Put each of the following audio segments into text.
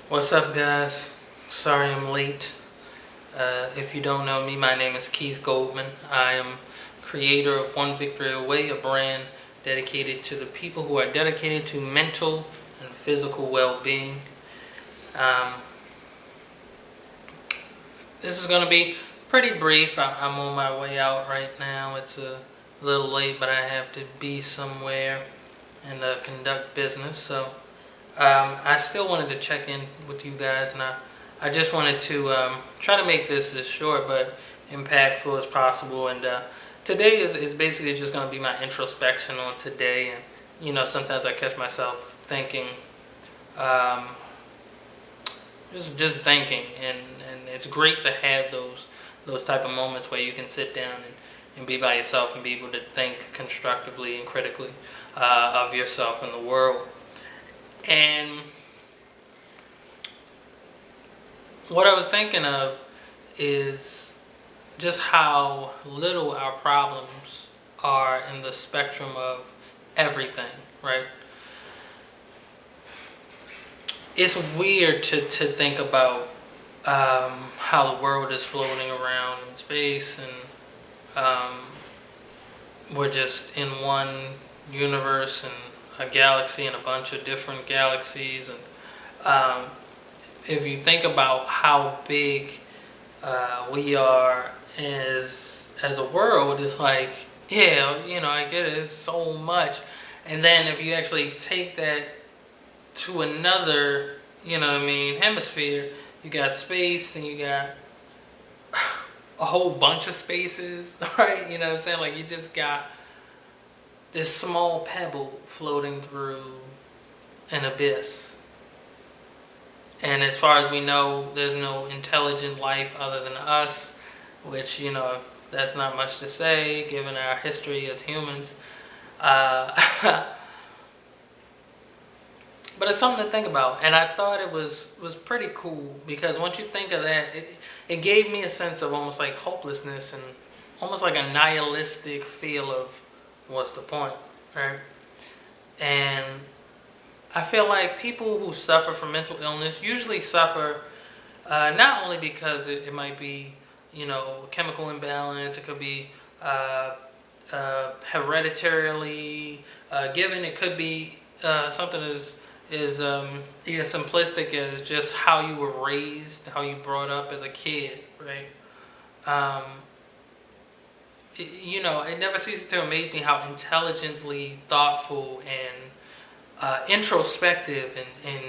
What's up, guys? Sorry I'm late. If you don't know me, my name is Keith Goldman. I am creator of One Victory Away, a brand dedicated to the people who are dedicated to mental and physical well-being. Um, this is going to be pretty brief. I'm on my way out right now. It's a little late, but I have to be somewhere and conduct business. So I still wanted to check in with you guys, and I just wanted to try to make this as short but impactful as possible. And today is basically just going to be my introspection on today. And sometimes I catch myself thinking, just thinking, and it's great to have those type of moments where you can sit down and be by yourself and be able to think constructively and critically of yourself and the world. And what I was thinking of is just how little our problems are in the spectrum of everything, right? It's weird to think about how the world is floating around in space, and we're just in one universe and a galaxy and a bunch of different galaxies. And if you think about how big we are as a world, it's like, yeah, I get it, it's so much. And then if you actually take that to another, hemisphere, you got space and you got a whole bunch of spaces, right? You know what I'm saying? Like, you just got this small pebble floating through an abyss. And as far as we know, there's no intelligent life other than us, which, that's not much to say given our history as humans. But it's something to think about. And I thought it was pretty cool, because once you think of that, it gave me a sense of almost like hopelessness and almost like a nihilistic feel of, what's the point, right? And I feel like people who suffer from mental illness usually suffer not only because it might be, chemical imbalance, it could be hereditarily given, it could be something as simplistic as just how you were raised, how you brought up as a kid, right? It never ceases to amaze me how intelligently thoughtful and introspective and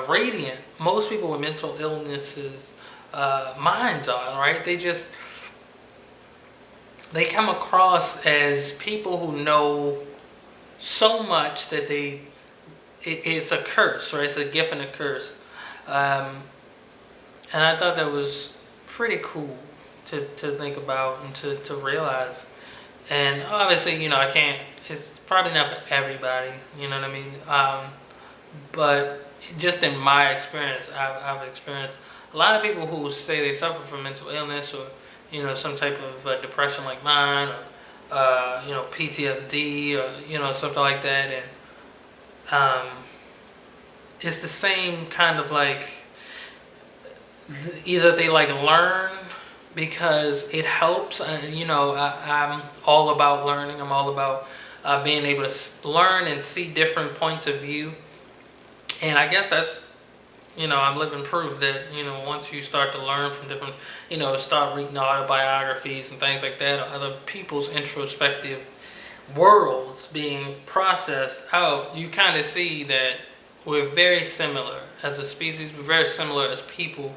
radiant most people with mental illnesses minds are, right? They come across as people who know so much that it's a curse, right? It's a gift and a curse. And I thought that was pretty cool to think about and to realize. And obviously, I can't, it's probably not for everybody, you know what I mean? But just in my experience, I've experienced a lot of people who say they suffer from mental illness, or, some type of depression like mine, or, PTSD, or, something like that. And it's the same kind of like, either they like learn because it helps. I'm all about learning. I'm all about being able to learn and see different points of view. And I guess that's, I'm living proof that, once you start to learn from different, start reading autobiographies and things like that, or other people's introspective worlds being processed out, you kind of see that we're very similar as a species, we're very similar as people.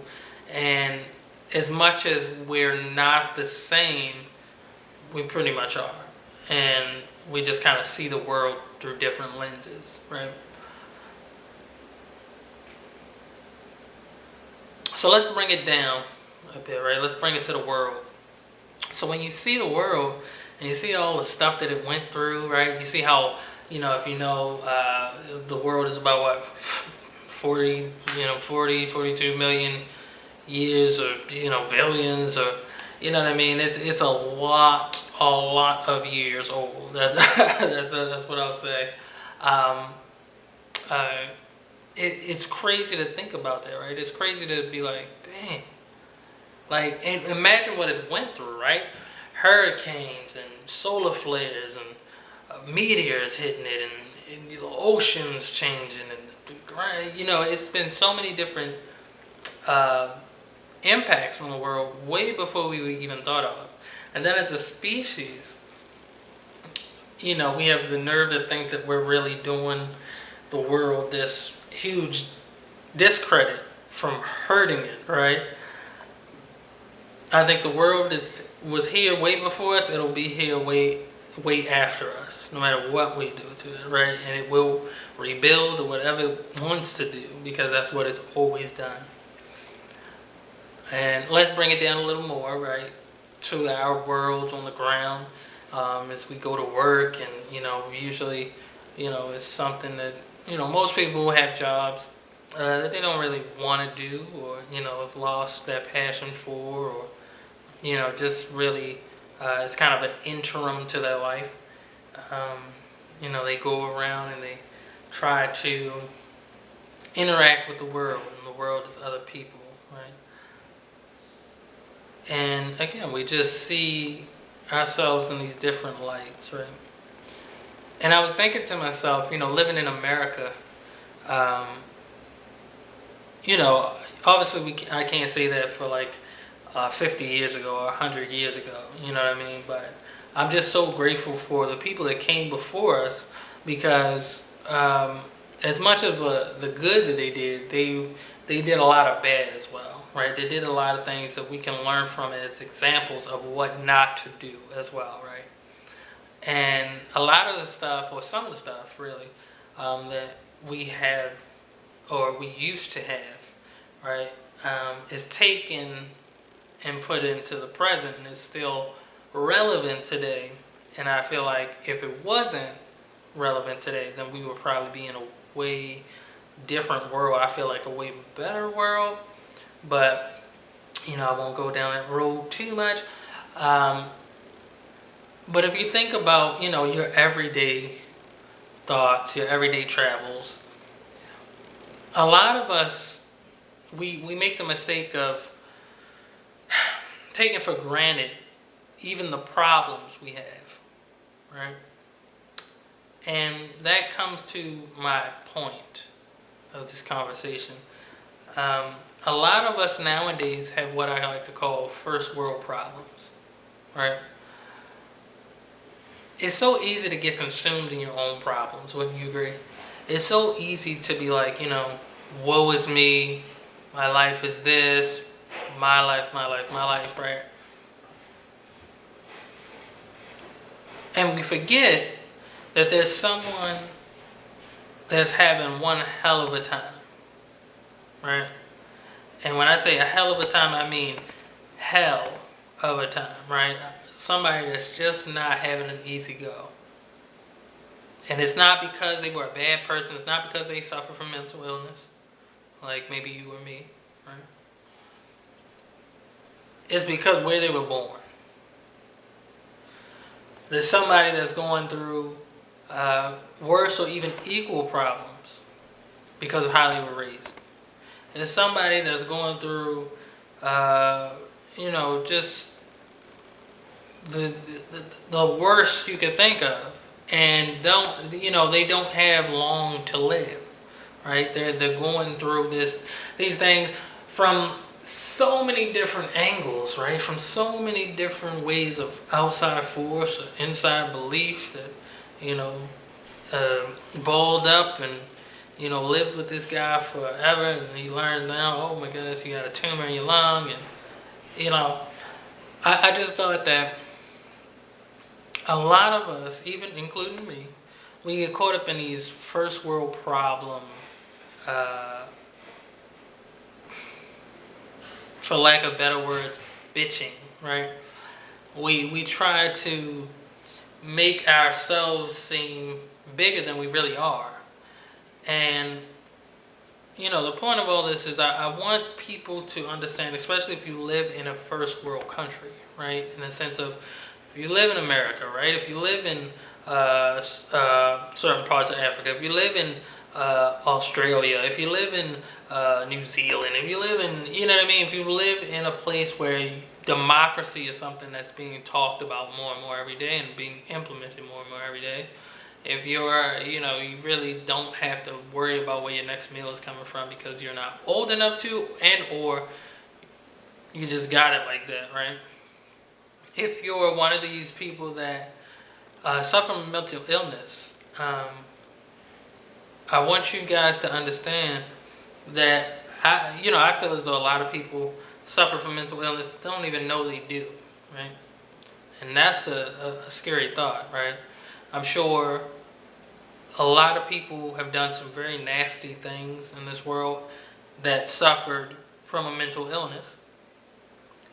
And as much as we're not the same, we pretty much are. And we just kind of see the world through different lenses, right? So let's bring it down a bit, right? Let's bring it to the world. So when you see the world and you see all the stuff that it went through, right? You see how, if the world is about what, 42 million years, or billions, or what I mean. It's a lot of years old. That's what I'll say. it's crazy to think about that, right? It's crazy to be like, dang. Like, and imagine what it went through, right? Hurricanes and solar flares and meteors hitting it, and the oceans changing, and it's been so many different uh, impacts on the world way before we even thought of. And then as a species, we have the nerve to think that we're really doing the world this huge discredit from hurting it, right? I think the world was here way before us. It'll be here way after us, no matter what we do to it, right? And it will rebuild or whatever it wants to do, because that's what it's always done. And let's bring it down a little more, right, to our worlds on the ground. As we go to work, and usually, it's something that most people have jobs that they don't really want to do, or have lost that passion for, or just really it's kind of an interim to their life. They go around and they try to interact with the world, and the world is other people, right? And again, we just see ourselves in these different lights, right? And I was thinking to myself, living in America, obviously I can't say that for like 50 years ago or 100 years ago, you know what I mean? But I'm just so grateful for the people that came before us, because as much of the good that they did, they did a lot of bad as well, right? They did a lot of things that we can learn from as examples of what not to do as well, right? And a lot of the stuff, or some of the stuff really, that we have, or we used to have, right, is taken and put into the present, and is still relevant today. And I feel like if it wasn't relevant today, then we would probably be in a way different world. I feel like a way better world, but I won't go down that road too much. But if you think about your everyday thoughts, your everyday travels, a lot of us, we make the mistake of taking for granted even the problems we have, right? And that comes to my point of this conversation. A lot of us nowadays have what I like to call first world problems, right? It's so easy to get consumed in your own problems, wouldn't you agree? It's so easy to be like, woe is me, my life is this, my life, right? And we forget that there's someone that's having one hell of a time, right? And when I say a hell of a time, I mean hell of a time, right? Somebody that's just not having an easy go. And it's not because they were a bad person. It's not because they suffer from mental illness, like maybe you or me, right? It's because where they were born. There's somebody that's going through worse or even equal problems because of how they were raised. And there's somebody that's going through, just the worst you could think of, and they don't have long to live, right? They're going through these things from so many different angles, right? From so many different ways of outside force or inside belief that balled up and lived with this guy forever, and he learned now, oh my goodness, you got a tumor in your lung, and I just thought that a lot of us, even including me, we get caught up in these first world problem, for lack of better words, bitching, right? We try to make ourselves seem bigger than we really are. And the point of all this is I want people to understand, especially if you live in a first world country, right? In the sense of, if you live in America, right? If you live in certain parts of Africa, if you live in Australia, if you live in New Zealand, if you live in, you know what I mean, if you live in a place where democracy is something that's being talked about more and more every day and being implemented more and more every day, if you're, you know, you really don't have to worry about where your next meal is coming from because you're not old enough to, and or you just got it like that, right? If you're one of these people that suffer from mental illness, I want you guys to understand that I feel as though a lot of people suffer from mental illness don't even know they do, right? And that's a scary thought, right? I'm sure a lot of people have done some very nasty things in this world that suffered from a mental illness,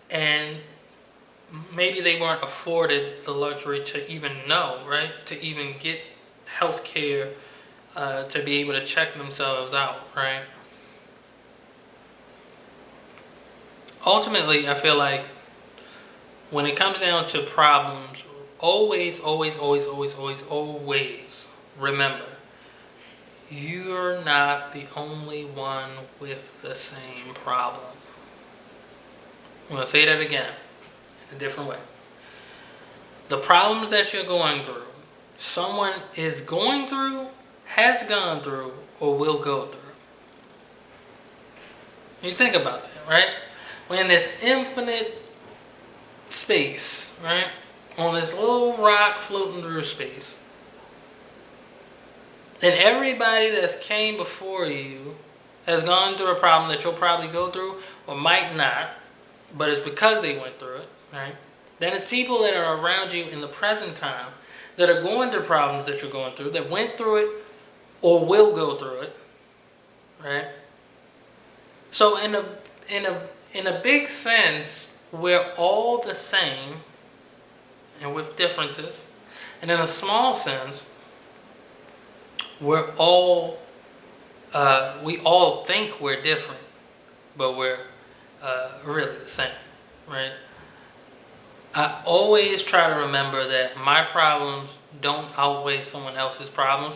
and maybe they weren't afforded the luxury to even know, right? To even get health care, to be able to check themselves out, right? Ultimately, I feel like when it comes down to problems, always remember, you're not the only one with the same problem. I'm going to say that again in a different way. The problems that you're going through, someone is going through, has gone through, or will go through. You think about that, right? When there's infinite space, right? On this little rock floating through space. And everybody that's came before you has gone through a problem that you'll probably go through or might not, but it's because they went through it, right? Then it's people that are around you in the present time that are going through problems that you're going through, that went through it or will go through it, right? So in a big sense, we're all the same and with differences. And in a small sense, we all think we're different, but we're really the same, right? I always try to remember that my problems don't outweigh someone else's problems,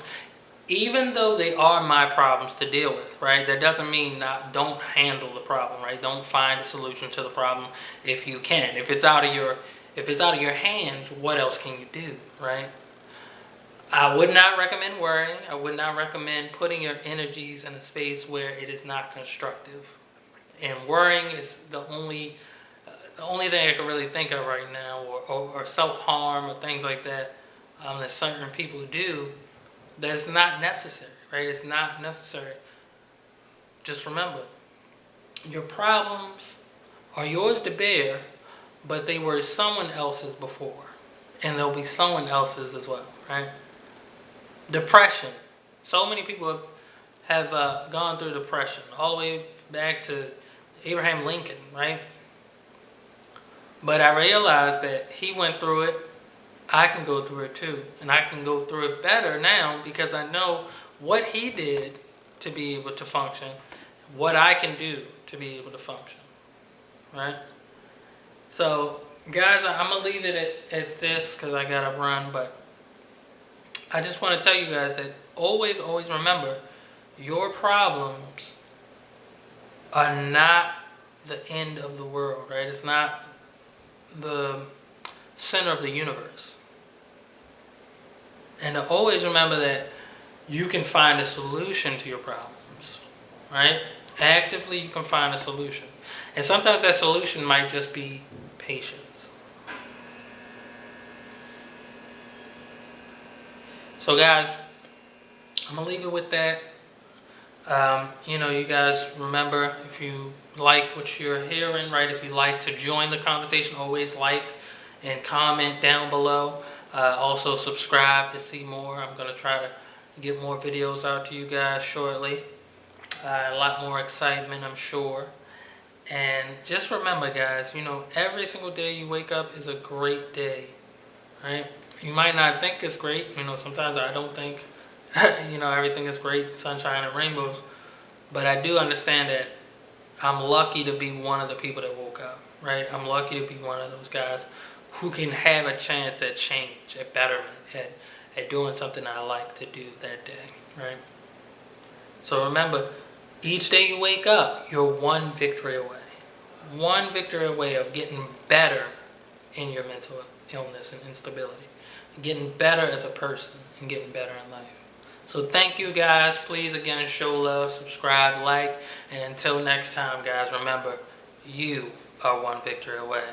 even though they are my problems to deal with, right? That doesn't mean don't handle the problem, right? Don't find a solution to the problem if you can. If it's out of your hands, what else can you do, right? I would not recommend worrying. I would not recommend putting your energies in a space where it is not constructive. And worrying is the only thing I can really think of right now, or self-harm or things like that, that certain people do. That's not necessary, right? It's not necessary. Just remember, your problems are yours to bear, but they were someone else's before, and there'll be someone else's as well, right? Depression. So many people have gone through depression, all the way back to Abraham Lincoln, right? But I realized that he went through it. I can go through it too. And I can go through it better now because I know what he did to be able to function, what I can do to be able to function, right? So, guys, I'm going to leave it at this because I got to run. But I just want to tell you guys that always remember, your problems are not the end of the world, right? It's not the center of the universe. And to always remember that you can find a solution to your problems, right? Actively, you can find a solution. And sometimes that solution might just be patience. So guys, I'm going to leave it with that. You guys remember, if you like what you're hearing, right? If you like to join the conversation, always like and comment down below. Also subscribe to see more. I'm going to try to get more videos out to you guys shortly. A lot more excitement, I'm sure. And just remember, guys, every single day you wake up is a great day, right? You might not think it's great. Sometimes I don't think, everything is great, sunshine and rainbows. But I do understand that I'm lucky to be one of the people that woke up, right? I'm lucky to be one of those guys who can have a chance at change, at betterment, at doing something I like to do that day, right? So remember, each day you wake up, you're one victory away. One victory away of getting better in your mental illness and instability. Getting better as a person and getting better in life. So thank you guys. Please again show love, subscribe, like, and until next time guys, remember, you are one victory away.